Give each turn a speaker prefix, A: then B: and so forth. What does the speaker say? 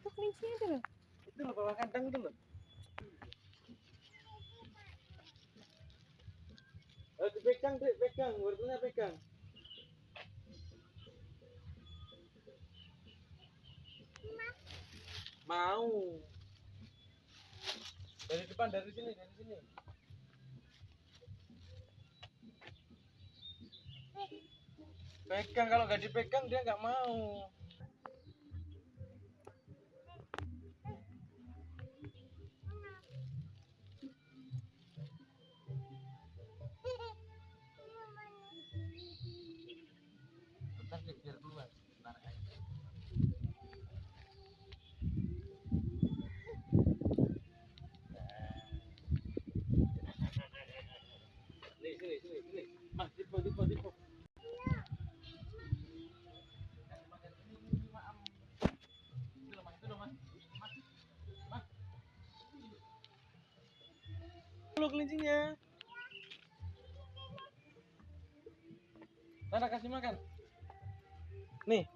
A: Tuh kelincinya itu loh.
B: Itu loh bawah kandang itu loh. Dipegang, Dek, pegang, wortelnya pegang. Mau. Dari depan, dari sini, dari sini. Pegang, kalau nggak dipegang dia nggak mau. Bentar deh, biar keluar. Bentar aja. Sini, sini, sini. Mas, tipe, tipe, tipe. Lu kelincinya. Nana kasih makan. Nih.